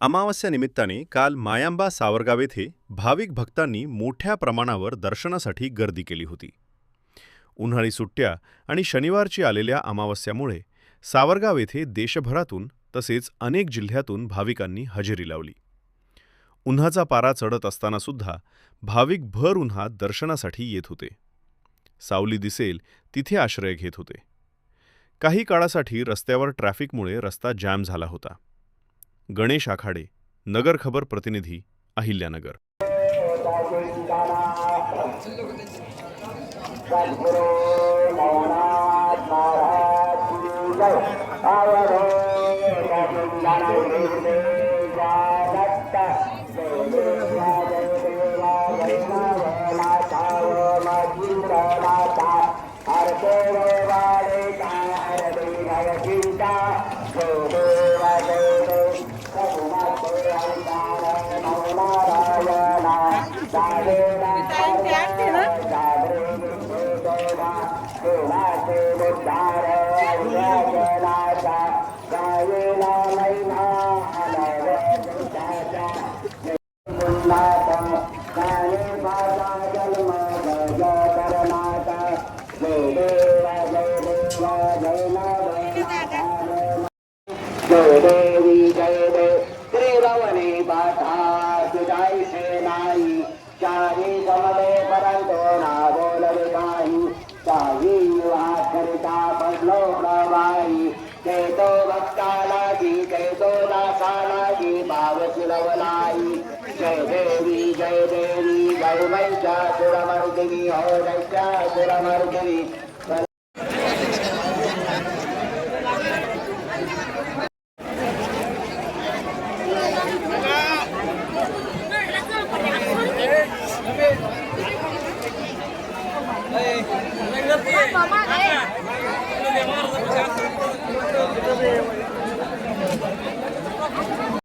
अमावस्या निमित्ताने काल मायांबा सावरगाव येथे भाविक भक्तांनी मोठ्या प्रमाणावर दर्शनासाठी गर्दी केली होती. उन्हाळी सुट्ट्या आणि शनिवारची आलेल्या अमावस्यामुळे सावरगाव येथे देशभरातून तसेच अनेक जिल्ह्यातून भाविकांनी हजेरी लावली. उन्हाचा पारा चढत असताना सुद्धा भाविक भर उन्हात दर्शनासाठी येत होते. सावली दिसेल तिथे आश्रय घेत होते. काही काळासाठी रस्त्यावर ट्रॅफिकमुळे रस्ता जॅम झाला होता. गणेश आखाडे, नगर खबर प्रतिनिधी, अहिल्यानगर. जय देवी जय देव त्रिभुवने पाठा तुझाई से नाही चाही समले परंतु ना बोलले काही काही युवा करिता पडलो प्रवाही ते तो भक्ताला की ते तो दासाला की भाव शिलवलाई. जय देवी जय मैच्या सुरमर्दिनी हो दैत्या सुरमर्दिनी. Mama,